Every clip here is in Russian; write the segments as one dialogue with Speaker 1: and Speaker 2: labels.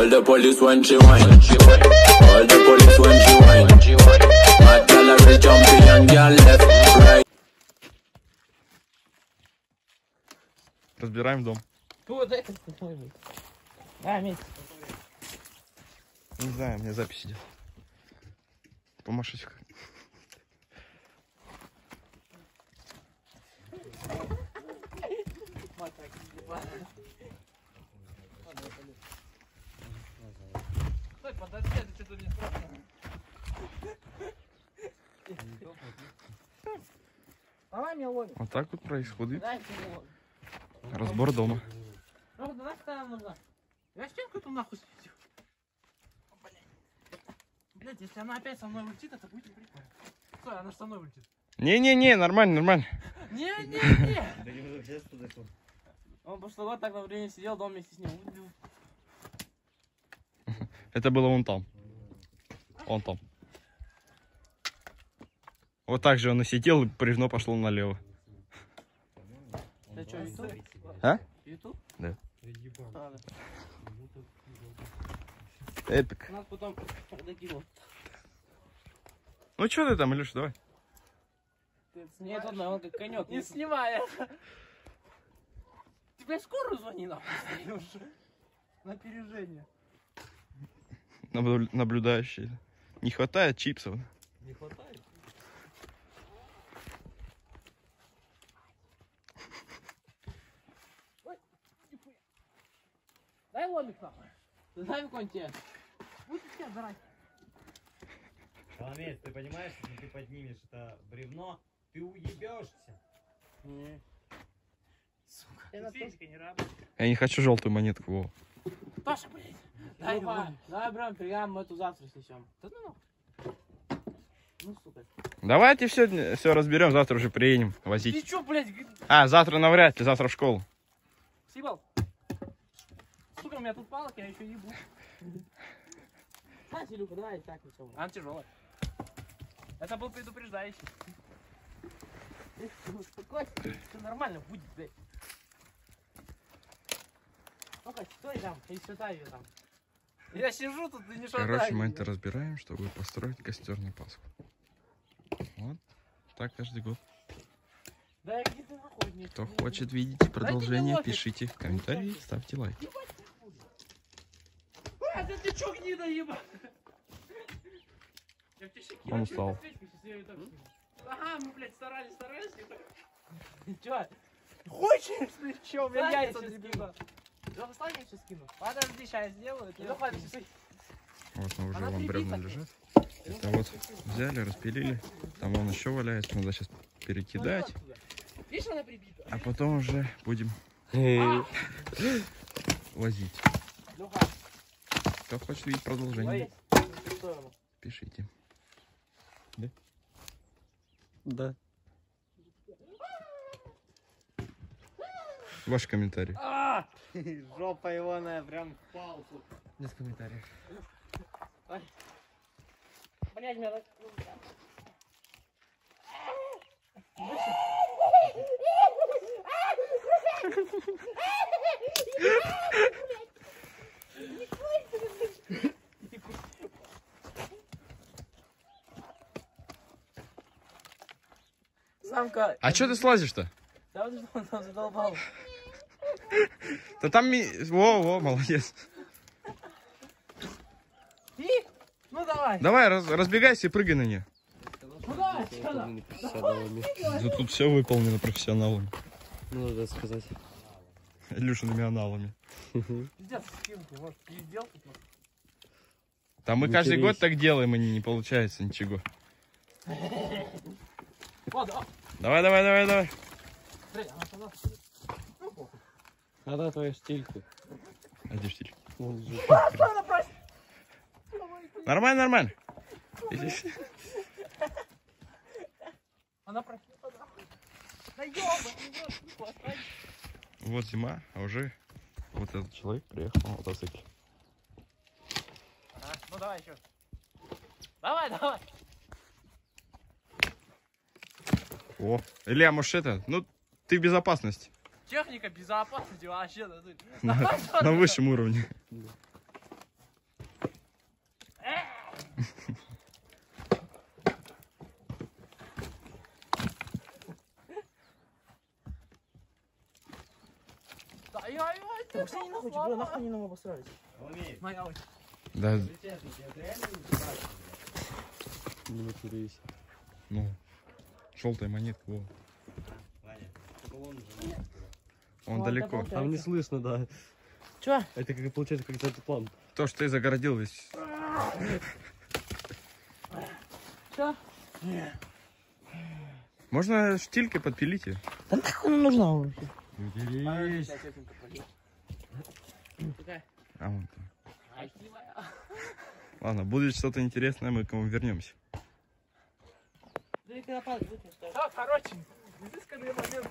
Speaker 1: All the police when she whine. All the police when she whine. Mad gallery jumping and girl left, right.
Speaker 2: Разбираем дом.
Speaker 3: Вот это мой. Да, месяц.
Speaker 2: Не знаю, у меня запись идет. Помашите.
Speaker 3: Стой, подожди, это что-то не страшно. Давай меня ловим.
Speaker 2: Вот так вот происходит
Speaker 3: Дай мне ловим.
Speaker 2: разбор дома.
Speaker 3: Правда, нафиг нам нужна? Я стенку эту нахуй светил. Блять, если она опять со мной улетит, это будет прикольно. Стой, она же со мной улетит.
Speaker 2: Не-не-не, нормально, нормально.
Speaker 3: Не-не-не. Он прошлый год так на время сидел, дом вместе с ним.
Speaker 2: Это было вон там. Вон там. Вот так же он и сидел, и бревно пошло налево.
Speaker 3: Это что, ютуб?
Speaker 2: А?
Speaker 3: Ютуб?
Speaker 2: Да.
Speaker 3: А, да.
Speaker 2: Эпик.
Speaker 3: Нас потом докинул.
Speaker 2: Ну что ты там, Илюш, давай.
Speaker 3: Нет, ладно, он как конек. Не снимай это. Тебе скоро звони нахуй уже. На опережение.
Speaker 2: Наблюдающий. Не хватает чипсов.
Speaker 3: Не хватает? Ой, нихуя. Дай ломик нахуй. Дай конте. Будь тебя драть.
Speaker 4: Соломец, ты понимаешь, если ты поднимешь это бревно, ты уебешься.
Speaker 3: Не. Сука. Физика не работает.
Speaker 2: Я не хочу желтую монетку, Вова.
Speaker 3: Тоша, блядь. Давай, брем, прям мы эту завтра снесем. Да ну. Ну, сука.
Speaker 2: Давайте все разберем, завтра уже приедем возить.
Speaker 3: Ты чё, блядь?
Speaker 2: А, завтра навряд ли, завтра в школу.
Speaker 3: Съебал? Сука, у меня тут палок, я еще ебу. А, Илюха, давай так несем. Она тяжелая. Это был предупреждающий. Успокойся, все нормально будет, блядь. Ну-ка, стой там, и сюда ее там. Я сижу тут и не шатаю.
Speaker 2: Короче, мы это разбираем, чтобы построить костер на Пасху. Вот так каждый год.
Speaker 3: Да где ты находишь?
Speaker 2: Кто хочет видеть продолжение, пишите в комментарии, ставьте лайк.
Speaker 3: А, да ты чё, гнида, еба?
Speaker 2: Он устал.
Speaker 3: Ага, мы, блядь, старались, и так... Чё? Хочешь, чё, у меня яйца дребезжат. Лёха, стань, я сейчас скину. Подожди, сейчас сделаю.
Speaker 2: Вот мы уже вон бревна лежат. Это вот взяли, распилили. Там вон еще валяется, надо сейчас перекидать.
Speaker 3: Видишь, она прибита.
Speaker 2: А потом уже будем возить. Кто хочет видеть продолжение, пишите. Да?
Speaker 4: Да.
Speaker 2: Ваши комментарии.
Speaker 4: Жопа егоная, прям в палку.
Speaker 2: Без комментариев.
Speaker 3: Блядь, меня так... Самка...
Speaker 2: А что ты слазишь-то?
Speaker 3: Да вот что он там задолбал.
Speaker 2: Да там... Во, молодец.
Speaker 3: И? Ну давай.
Speaker 2: Давай, разбегайся и прыгай на нее.
Speaker 3: Ну давай, что там?
Speaker 2: Да тут все выполнено профессионалами.
Speaker 4: Ну, надо сказать.
Speaker 2: Илюшиными аналами.
Speaker 3: Пиздец, скинки, может, пиздел тут?
Speaker 2: Там мы каждый год так делаем, и не получается ничего.
Speaker 3: О, да.
Speaker 2: Давай.
Speaker 4: А да, твою стильку.
Speaker 2: А где штиль?
Speaker 3: Что она просит?
Speaker 2: Нормально.
Speaker 3: Она просит, нахуй. Да ёбаный,
Speaker 2: Вот зима, а уже вот этот человек приехал на мотоцикле.
Speaker 3: ну давай еще. Давай.
Speaker 2: О, Илья, может это? Ну, ты в безопасности.
Speaker 3: Техника безопасности вообще.
Speaker 2: На высшем уровне.
Speaker 3: Да пошли нахуй, бро, нахуй они нам обосрались.
Speaker 4: Умеет.
Speaker 3: Моя ой.
Speaker 2: Да,
Speaker 4: Честно, тебе это реально не страшно?
Speaker 5: Не матерись.
Speaker 2: ну, желтая монетка, во.
Speaker 4: Ваня, только он уже.
Speaker 2: Он
Speaker 3: Ну,
Speaker 2: далеко.
Speaker 3: это
Speaker 5: Там не слышно, да.
Speaker 3: Чё?
Speaker 5: Это как получается, как этот план.
Speaker 2: То, что ты загородил весь.
Speaker 3: Чё?
Speaker 2: Можно штилькой подпилить ее?
Speaker 3: Да нахуй она нужна вообще?
Speaker 2: Матерись.
Speaker 3: Какая?
Speaker 2: А вон там.
Speaker 3: Красивая.
Speaker 2: Ладно, будет что-то интересное, мы к вам вернемся.
Speaker 3: Да и когда падать будет, не стоит. Да, короче, изысканный момент.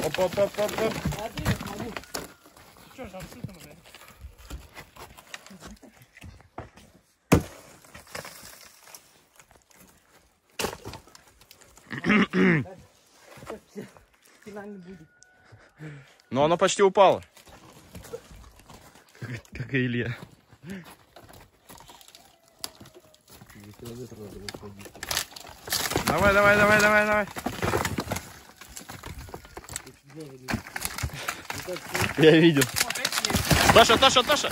Speaker 2: Оп-оп-оп-оп-оп.
Speaker 3: А ты не смогу. Чё, жар там уже? Финальный будет.
Speaker 2: Ну, оно почти упало. Как и Илья.
Speaker 5: 10 километров надо будет ходить.
Speaker 2: Давай, давай, давай, давай, давай. Я видел. Таша, Таша, Таша.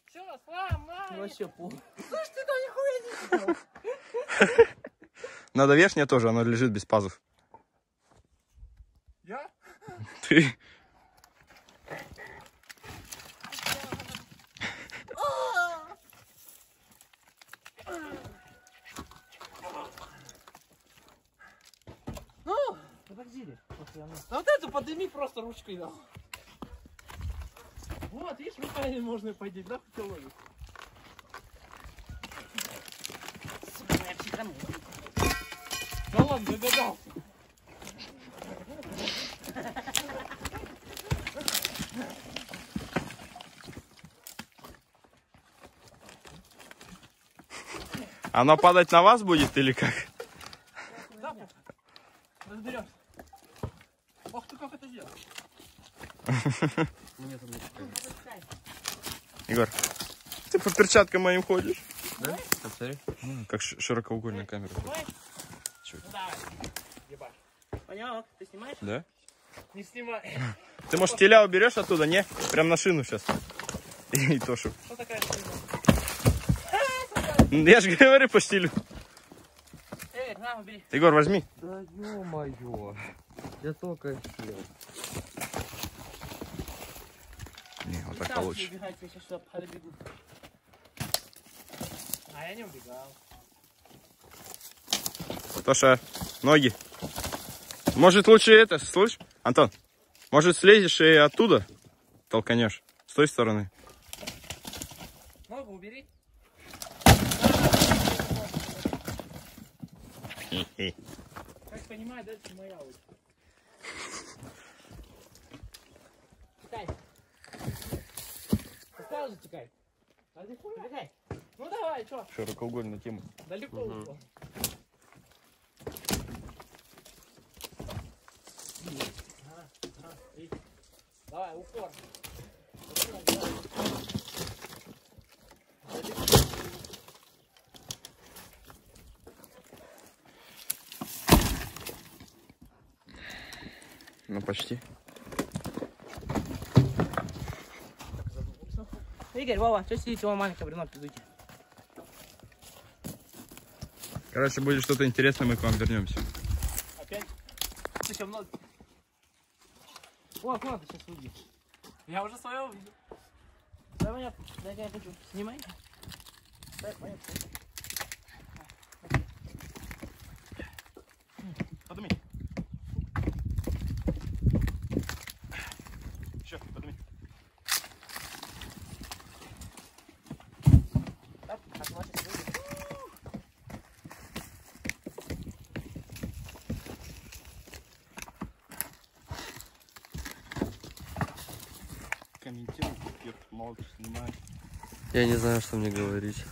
Speaker 3: Все, сломай. Вообще пол.
Speaker 2: Надо верхнее тоже, оно лежит без пазов.
Speaker 3: Я?
Speaker 2: Ты.
Speaker 3: Ну, подожди. Да вот эту подними просто ручкой, да. Вот, видишь, неправильно можно поднять, да, хотел ловить. Сука, я психанул. Да ладно, догадался.
Speaker 2: Оно падать на вас будет или как?
Speaker 3: Да, разберемся. Ох ты, как это делать?
Speaker 2: Егор, ты по перчаткам моим ходишь?
Speaker 5: Да? Посмотри.
Speaker 2: Как широкоугольная камера.
Speaker 3: Ну давай. Ебать. Понял, ты снимаешь?
Speaker 2: Да?
Speaker 3: Не снимай.
Speaker 2: Ты, может, теля уберешь оттуда, не? Прям на шину сейчас. И Тошу.
Speaker 3: Что такая штука?
Speaker 2: Я же говорю по стилю.
Speaker 3: Эй, на, убери.
Speaker 2: Егор, возьми.
Speaker 5: Да ё-моё. Я только сел.
Speaker 2: Не, вот так
Speaker 3: Сам
Speaker 2: получше.
Speaker 3: убегать, я сейчас сюда подбегу. А я не убегал.
Speaker 2: Тоша, ноги. Может, лучше это, слышь? Антон, может, слезешь и оттуда толканешь? С той стороны.
Speaker 3: Ногу убери. Как понимаю, дальше моя очередь. Тикай. Поставил же тикай. Тикай. Ну давай, чё?
Speaker 2: Широкоугольная тема.
Speaker 3: Далеко ушел. Давай, упор.
Speaker 2: Ну, почти.
Speaker 3: Игорь, Вова, что сидите, Вова, маленькое бревно пиздуйте.
Speaker 2: Короче, будет что-то интересное, мы к вам вернемся.
Speaker 3: Опять? Ты что, много? О, куда ты сейчас выйдешь? Я уже свое увидел. Да, понятно. Дай я хочу. Снимай. Да, понятно.
Speaker 2: Подними. Еще, подними.
Speaker 3: Так, отмашись, выйдешь.
Speaker 2: Комментируй, молча снимай.
Speaker 5: Я не знаю, что мне говорить.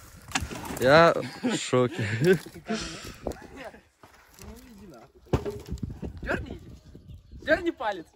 Speaker 5: Я в шоке.
Speaker 3: Дерни. Дерни палец.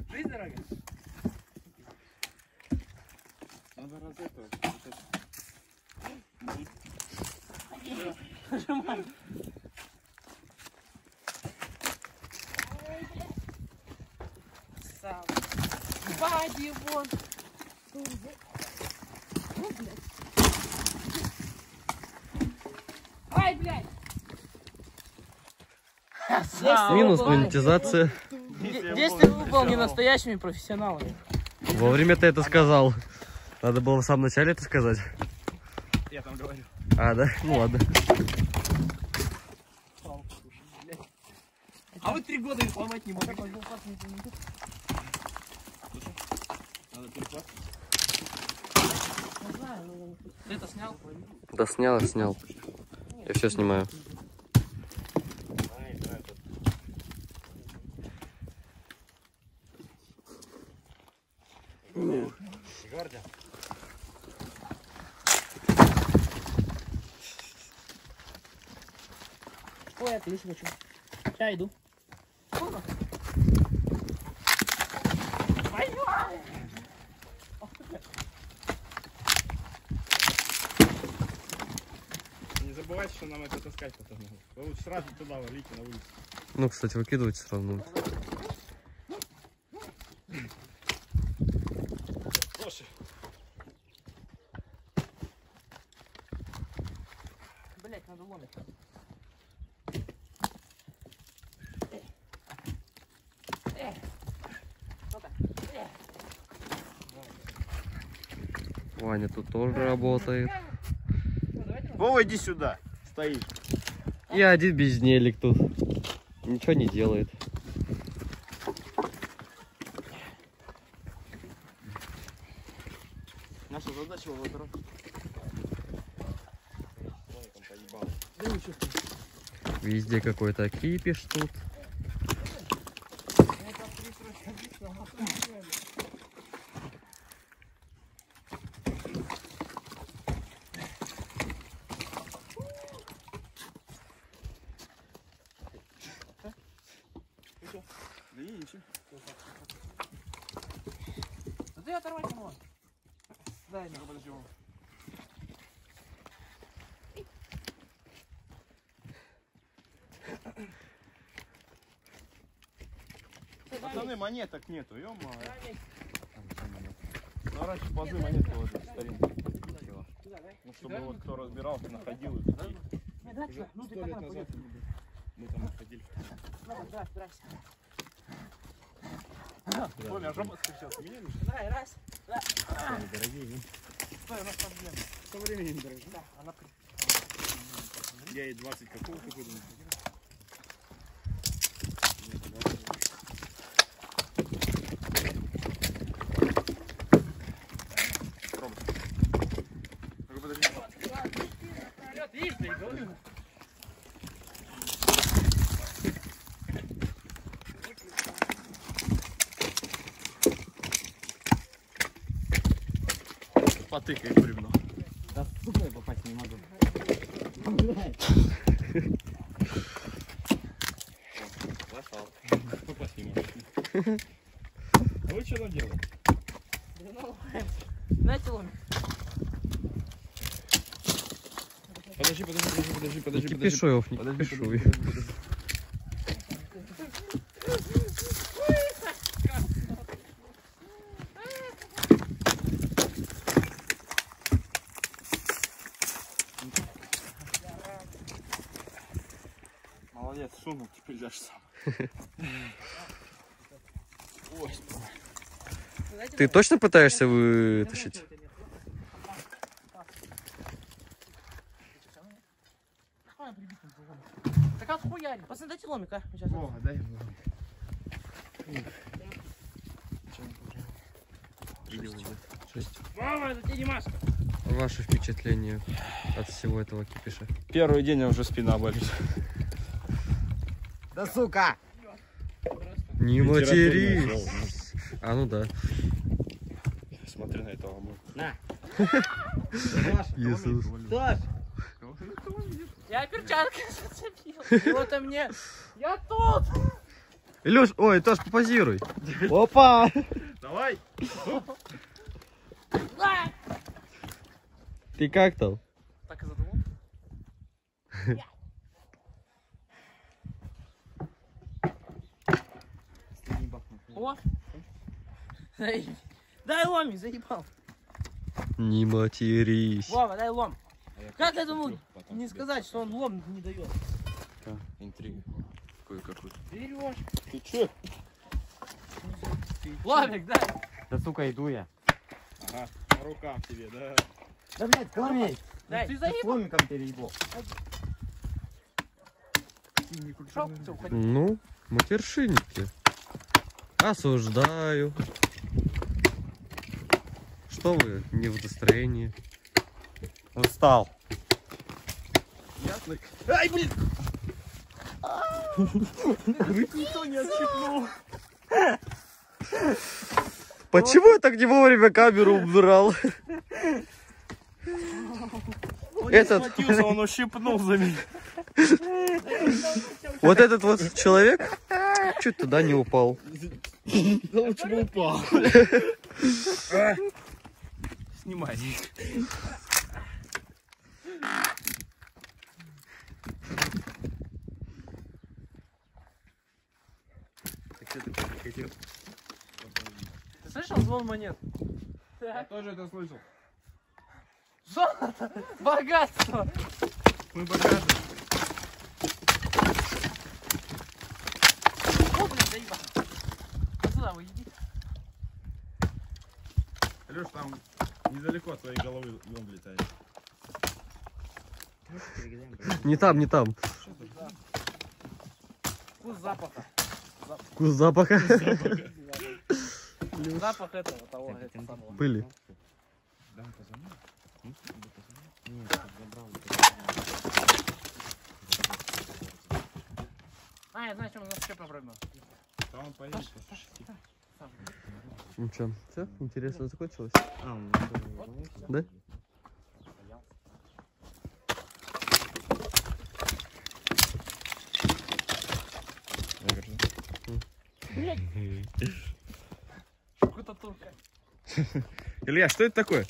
Speaker 3: Жизнь дорога.
Speaker 2: Надо раз это.
Speaker 3: Нажимай. Сам. Бади, вон. Ай, блядь.
Speaker 5: Минус монетизация.
Speaker 3: Действия выполнены настоящими профессионалами.
Speaker 5: Вовремя ты это сказал. Надо было в самом начале это сказать.
Speaker 2: Я там говорю.
Speaker 5: А, да? Ну ладно.
Speaker 3: А вы 3 года их ломать не можете.
Speaker 2: Надо перехват.
Speaker 3: Ты это снял?
Speaker 5: Да снял. Я все снимаю.
Speaker 2: Гвардия.
Speaker 3: Ой, я пишу хочу. Сейчас иду.
Speaker 2: Не забывайте, что нам это таскать потом. Вы лучше сразу туда валите на улицу.
Speaker 5: Ну, кстати, выкидывать все равно.
Speaker 2: Слушай.
Speaker 3: Блять, надо ломать.
Speaker 5: Ваня тут тоже работает.
Speaker 2: Вова, иди сюда. Стоишь.
Speaker 5: И один бездельник тут. Ничего не делает.
Speaker 2: Наша задача его выбрать.
Speaker 5: Везде какой-то кипиш тут.
Speaker 2: Да и ничего.
Speaker 3: Да ты оторвать не можешь. Дай мне.
Speaker 2: Подожди, Вова. Пацаны, монеток нету, ё-моё. Ну, раньше пазы монет было старинные. Ну, чтобы вот кто разбирался, находил их. Уже 100 лет назад мы там находили. Толя, а жопа сейчас меняли?
Speaker 3: Давай, раз.
Speaker 2: Дорогие,
Speaker 3: Стой, у нас проблема.
Speaker 2: со временем дорогие.
Speaker 3: Да, она...
Speaker 2: Я и 20 какого-то года не ходил.
Speaker 3: Видишь, да и говорю.
Speaker 2: Потыкай в бревно.
Speaker 4: Да сука, я попасть не могу.
Speaker 2: Зашел. Попасть не можешь. А вы что там делаете?
Speaker 3: Дайте ломик.
Speaker 2: Подожди.
Speaker 5: Кипишуев, не кипишуй.
Speaker 2: Молодец, сунул, теперь дашь сам. Ой,
Speaker 5: Ты точно пытаешься вытащить?
Speaker 3: Так отхуяри. Пацаны, дайте ломик, а? Сейчас.
Speaker 2: Вова, дай ему.
Speaker 3: Мама, это тебе Димашка.
Speaker 5: Ваши впечатления от всего этого кипиша?
Speaker 2: Первый день уже спина болит.
Speaker 4: Да сука!
Speaker 5: Не матерись. А, ну да.
Speaker 2: Смотри на этого амура.
Speaker 4: На!
Speaker 5: Иисус.
Speaker 3: Саш, я перчатки зацепил. Вот и мне. Я тут.
Speaker 5: Илюш, ой, Тош, попозируй. Опа!
Speaker 2: Давай!
Speaker 5: Ты как там?
Speaker 3: Так и задумал. О! Дай ломик, заебал.
Speaker 5: Не матерись.
Speaker 3: Вова, дай лом. Как я думал не сказать, что он лом не дает?
Speaker 2: Интрига. Кое-какой.
Speaker 3: Берешь.
Speaker 2: Ты че?
Speaker 3: Ломик, дай.
Speaker 4: Да сука, иду я.
Speaker 2: Ага, по рукам тебе, да.
Speaker 4: Да блядь, кормей!
Speaker 3: Дай. Ты
Speaker 4: С
Speaker 3: заебал.
Speaker 4: ломиком переебал.
Speaker 3: Шел, все, уходи.
Speaker 5: Ну, матершинники. Осуждаю. Что вы не в настроении?
Speaker 4: Устал.
Speaker 2: Ясно. Ай, блин! Никто не отщипнул.
Speaker 5: Почему я так не вовремя камеру убрал? Этот,
Speaker 2: Схватился, он ущипнул за меня.
Speaker 5: вот этот вот человек чуть туда не упал.
Speaker 2: Да лучше бы упал. Снимай.
Speaker 3: Ты слышал звон монет?
Speaker 2: Я тоже это слышал.
Speaker 3: Золото! Богатство!
Speaker 2: Мы богаты.
Speaker 3: О, блин, заебал. Сюда вы иди.
Speaker 2: Леш, там недалеко от твоей головы лом летает.
Speaker 5: Не там, не там.
Speaker 3: Вкус запаха.
Speaker 5: Вкус запаха.
Speaker 3: Запах этого, того, этого самого.
Speaker 5: Пыли.
Speaker 3: А, я знаю, чем у нас еще проблема.
Speaker 2: Да он поедет.
Speaker 5: Ну что, все? Интересно закончилось?
Speaker 4: А,
Speaker 5: Да?
Speaker 3: Штукатурка.
Speaker 2: Илья, что это такое?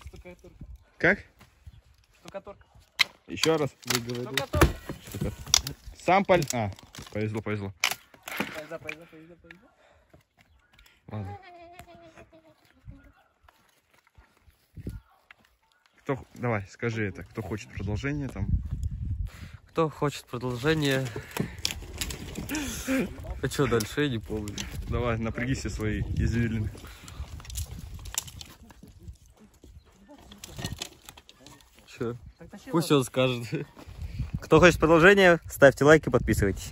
Speaker 3: Штукатурка.
Speaker 2: Как?
Speaker 3: Штукатурка.
Speaker 2: Еще раз.
Speaker 3: Штукатурка.
Speaker 2: Сам А, повезло, повезло.
Speaker 3: Поезда.
Speaker 2: Ладно. Кто, давай, скажи это. Кто хочет продолжение там?
Speaker 5: Кто хочет продолжение? А что дальше? Я не помню.
Speaker 2: Давай, напряги все свои извилины.
Speaker 5: Че?
Speaker 3: Так тащи
Speaker 5: Пусть
Speaker 3: его.
Speaker 5: он скажет.
Speaker 4: Кто хочет продолжения, ставьте лайк и подписывайтесь.